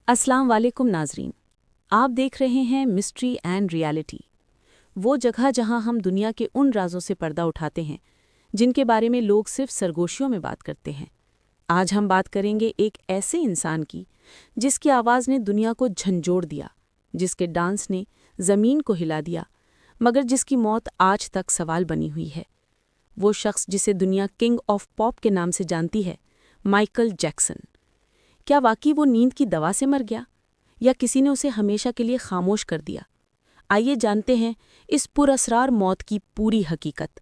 السلام علیکم ناظرین، آپ دیکھ رہے ہیں مسٹری اینڈ ریالٹی، وہ جگہ جہاں ہم دنیا کے ان رازوں سے پردہ اٹھاتے ہیں جن کے بارے میں لوگ صرف سرگوشیوں میں بات کرتے ہیں۔ آج ہم بات کریں گے ایک ایسے انسان کی جس کی آواز نے دنیا کو جھنجھوڑ دیا، جس کے ڈانس نے زمین کو ہلا دیا، مگر جس کی موت آج تک سوال بنی ہوئی ہے۔ وہ شخص جسے دنیا کنگ آف پاپ کے نام سے جانتی ہے، مائیکل جیکسن۔ کیا واقعی وہ نیند کی دوا سے مر گیا یا کسی نے اسے ہمیشہ کے لیے خاموش کر دیا؟ آئیے جانتے ہیں اس پراسرار موت کی پوری حقیقت۔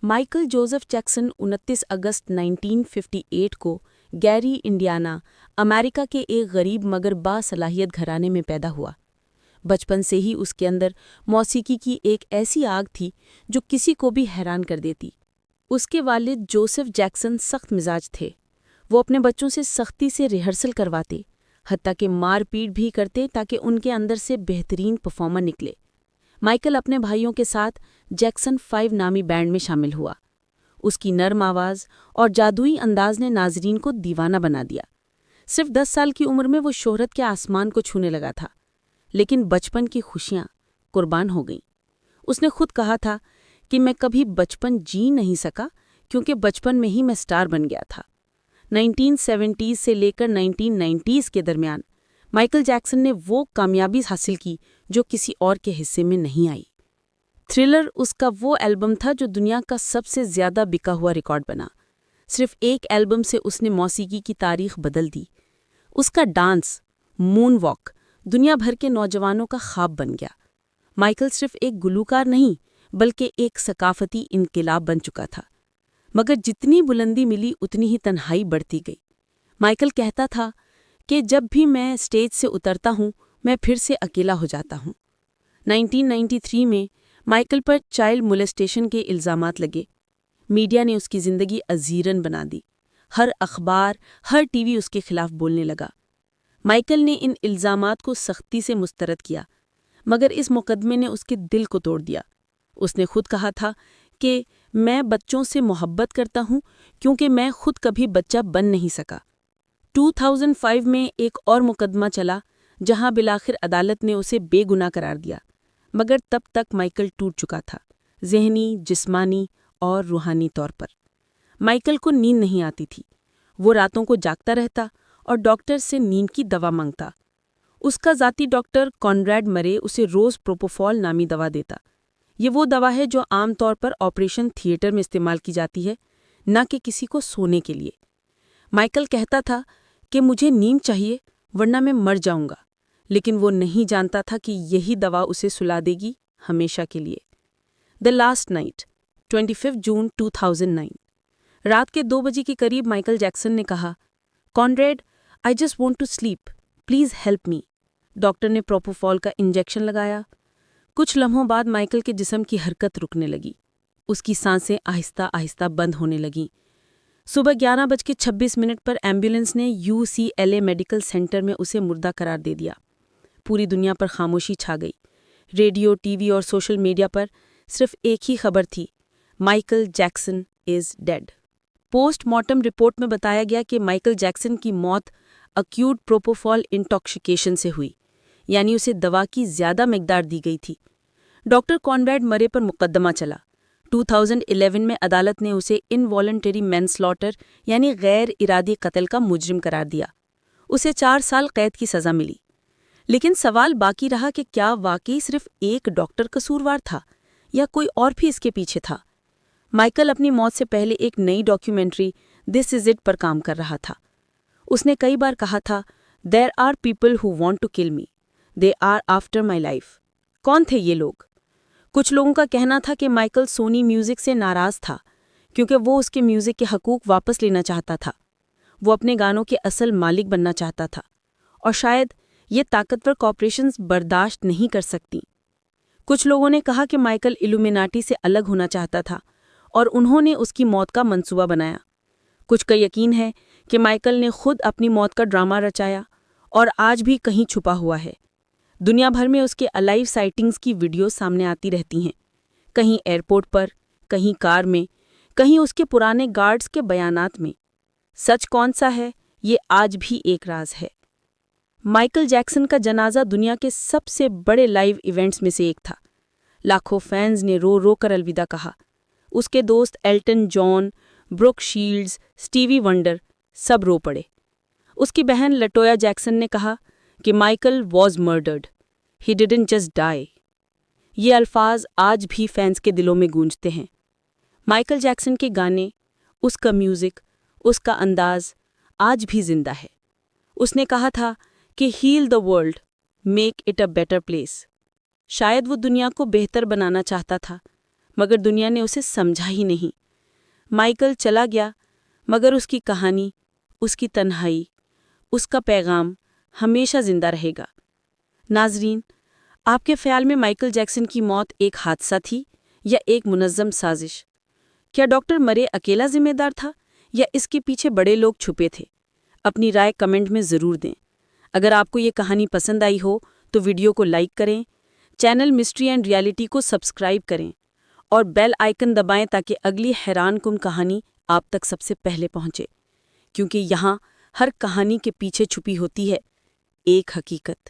مائیکل جوزف جیکسن 29 اگست 1958 کو گیری، انڈیانا، امریکہ کے ایک غریب مگر باصلاحیت گھرانے میں پیدا ہوا۔ بچپن سے ہی اس کے اندر موسیقی کی ایک ایسی آگ تھی جو کسی کو بھی حیران کر دیتی۔ اس کے والد جوزف جیکسن سخت مزاج تھے۔ وہ اپنے بچوں سے سختی سے ریہرسل کرواتے، حتیٰ کہ مار پیٹ بھی کرتے تاکہ ان کے اندر سے بہترین پرفارمر نکلے۔ مائیکل اپنے بھائیوں کے ساتھ جیکسن 5 نامی بینڈ میں شامل ہوا۔ اس کی نرم آواز اور جادوئی انداز نے ناظرین کو دیوانہ بنا دیا۔ صرف 10 سال کی عمر میں وہ شہرت کے آسمان کو چھونے لگا تھا، لیکن بچپن کی خوشیاں قربان ہو گئیں۔ اس نے خود کہا تھا کہ میں کبھی بچپن جی نہیں سکا کیونکہ بچپن میں ہی میں سٹار بن گیا تھا۔ 1970 سے لے کر 1990 کے درمیان مائیکل جیکسن نے وہ کامیابی حاصل کی جو کسی اور کے حصے میں نہیں آئی۔ تھرلر اس کا وہ البم تھا جو دنیا کا سب سے زیادہ بکا ہوا ریکارڈ بنا۔ صرف ایک البم سے اس نے موسیقی کی تاریخ بدل دی۔ اس کا ڈانس، مون واک، دنیا بھر کے نوجوانوں کا خواب بن گیا۔ مائیکل صرف ایک گلوکار نہیں بلکہ ایک ثقافتی انقلاب بن چکا تھا۔ مگر جتنی بلندی ملی اتنی ہی تنہائی بڑھتی گئی۔ مائیکل کہتا تھا کہ جب بھی میں اسٹیج سے اترتا ہوں میں پھر سے اکیلا ہو جاتا ہوں۔ 1993 میں مائیکل پر چائلڈ مولیسٹیشن کے الزامات لگے۔ میڈیا نے اس کی زندگی ازیرن بنا دی۔ ہر اخبار، ہر ٹی وی اس کے خلاف بولنے لگا۔ مائیکل نے ان الزامات کو سختی سے مسترد کیا، مگر اس مقدمے نے اس کے دل کو توڑ دیا۔ اس نے خود کہا تھا کہ میں بچوں سے محبت کرتا ہوں کیونکہ میں خود کبھی بچہ بن نہیں سکا۔ 2005 میں ایک اور مقدمہ چلا جہاں بالآخر عدالت نے اسے بے گناہ قرار دیا، مگر تب تک مائیکل ٹوٹ چکا تھا، ذہنی، جسمانی اور روحانی طور پر۔ مائیکل کو نیند نہیں آتی تھی۔ وہ راتوں کو جاگتا رہتا اور ڈاکٹر سے نیند کی دوا مانگتا۔ اس کا ذاتی ڈاکٹر کانریڈ مرے اسے روز پروپوفول نامی دوا دیتا۔ یہ وہ دوا ہے جو عام طور پر آپریشن تھیٹر میں استعمال کی جاتی ہے، نہ کہ کسی کو سونے کے لیے۔ مائیکل کہتا تھا کہ مجھے نیند چاہیے ورنہ میں مر جاؤں گا، لیکن وہ نہیں جانتا تھا کہ یہی دوا اسے سلا دے گی ہمیشہ کے لیے۔ دی لاسٹ نائٹ، 25 جون 2009، رات کے 2 بجے کے قریب مائیکل جیکسن نے کہا، Conrad, I just want to sleep, please help me. Doctor نے پروپوفول کا انجیکشن لگایا۔ کچھ لمحوں بعد مائیکل کے جسم کی حرکت رکنے لگی۔ اس کی سانسیں آہستہ آہستہ بند ہونے لگیں۔ صبح 11:26 پر ایمبولینس نے UCLA میڈیکل سینٹر میں اسے مردہ قرار دے دیا۔ پوری دنیا پر خاموشی چھا گئی۔ ریڈیو، ٹی وی اور سوشل میڈیا پر صرف ایک ہی خبر تھی، مائیکل جیکسن از ڈیڈ۔ پوسٹ مارٹم رپورٹ میں بتایا گیا کہ مائیکل جیکسن کی موت ایکیوٹ پروپوفول انٹاکسیکیشن سے ہوئی، یعنی اسے دوا کی زیادہ مقدار دی گئی تھی۔ ڈاکٹر کانریڈ مرے پر مقدمہ چلا۔ 2011 میں عدالت نے اسے انوالنٹری مینسلاٹر یعنی غیر ارادی قتل کا مجرم قرار دیا۔ اسے 4 سال قید کی سزا ملی۔ لیکن سوال باقی رہا کہ کیا واقعی صرف ایک ڈاکٹر قصوروار تھا یا کوئی اور بھی اس کے پیچھے تھا؟ مائیکل اپنی موت سے پہلے ایک نئی ڈاکیومنٹری دس از اٹ پر کام کر رہا تھا۔ اس نے کئی بار کہا تھا، there are people who want to kill me, they are after my life. کون تھے یہ لوگ؟ کچھ لوگوں کا کہنا تھا کہ مائیکل سونی میوزک سے ناراض تھا کیونکہ وہ اس کے میوزک کے حقوق واپس لینا چاہتا تھا۔ وہ اپنے گانوں کے اصل مالک بننا چاہتا تھا، اور شاید یہ طاقتور کارپوریشنز برداشت نہیں کر سکتی۔ کچھ لوگوں نے کہا کہ مائیکل ایلومیناٹی سے الگ ہونا چاہتا تھا اور انہوں نے اس کی موت کا منصوبہ بنایا۔ کچھ کا یقین ہے کہ مائیکل نے خود اپنی موت کا ڈرامہ رچایا اور آج بھی کہیں چھپا ہوا ہے۔ دنیا بھر میں اس کے الائیو سائٹنگز کی ویڈیوز سامنے آتی رہتی ہیں، کہیں ایئرپورٹ پر، کہیں کار میں، کہیں اس کے پرانے گارڈز کے بیانات میں۔ سچ کون سا ہے، یہ آج بھی ایک راز ہے۔ مائیکل جیکسن کا جنازہ دنیا کے سب سے بڑے لائیو ایونٹس میں سے ایک تھا۔ لاکھوں فینز نے رو رو کر الوداع کہا۔ اس کے دوست ایلٹن جان، بروک شیلڈز، سٹیوی ونڈر سب رو پڑے۔ اس کی بہن لٹویا جیکسن نے کہا کہ Michael was murdered, he didn't just die. یہ الفاظ آج بھی فینس کے دلوں میں گونجتے ہیں۔ مائیکل جیکسن کے گانے، اس کا میوزک، اس کا انداز آج بھی زندہ ہے۔ اس نے کہا تھا کہ heal the world, make it a better place. شاید وہ دنیا کو بہتر بنانا چاہتا تھا، مگر دنیا نے اسے سمجھا ہی نہیں۔ مائیکل چلا گیا، مگر اس کی کہانی، اس کی تنہائی، اس کا پیغام ہمیشہ زندہ رہے گا۔ ناظرین، آپ کے خیال میں مائیکل جیکسن کی موت ایک حادثہ تھی یا ایک منظم سازش؟ کیا ڈاکٹر مرے اکیلا ذمہ دار تھا یا اس کے پیچھے بڑے لوگ چھپے تھے؟ اپنی رائے کمنٹ میں ضرور دیں۔ اگر آپ کو یہ کہانی پسند آئی ہو تو ویڈیو کو لائک کریں، چینل مسٹری اینڈ ریالٹی کو سبسکرائب کریں اور بیل آئیکن دبائیں تاکہ اگلی حیران کن کہانی آپ تک سب سے پہلے پہنچے، کیونکہ یہاں ہر کہانی کے پیچھے چھپی ہوتی ہے ایک حقیقت۔